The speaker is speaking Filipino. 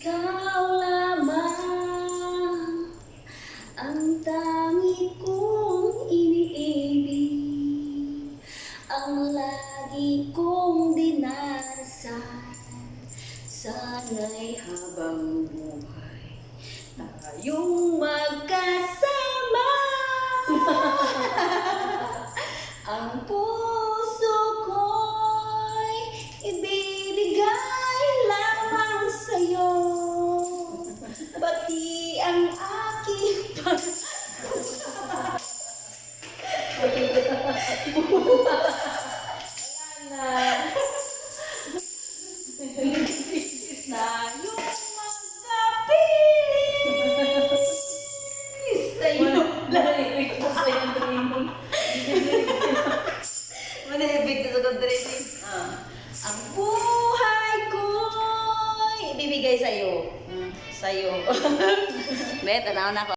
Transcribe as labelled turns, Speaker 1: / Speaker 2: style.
Speaker 1: Ikaw lamang ang tangi kong iniibig, ang lagi kong dinarasal. Sana'y habang buhay tayong magkasama. Ang puso ko'y ibibigay lamang sa'yo, pati ang aking tayong magkapiling sa'yo. Manibig na sa kontrasing. Ang buhay ko'y ibibigay sa'yo. Sa'yo. Bet, tanaw na ako.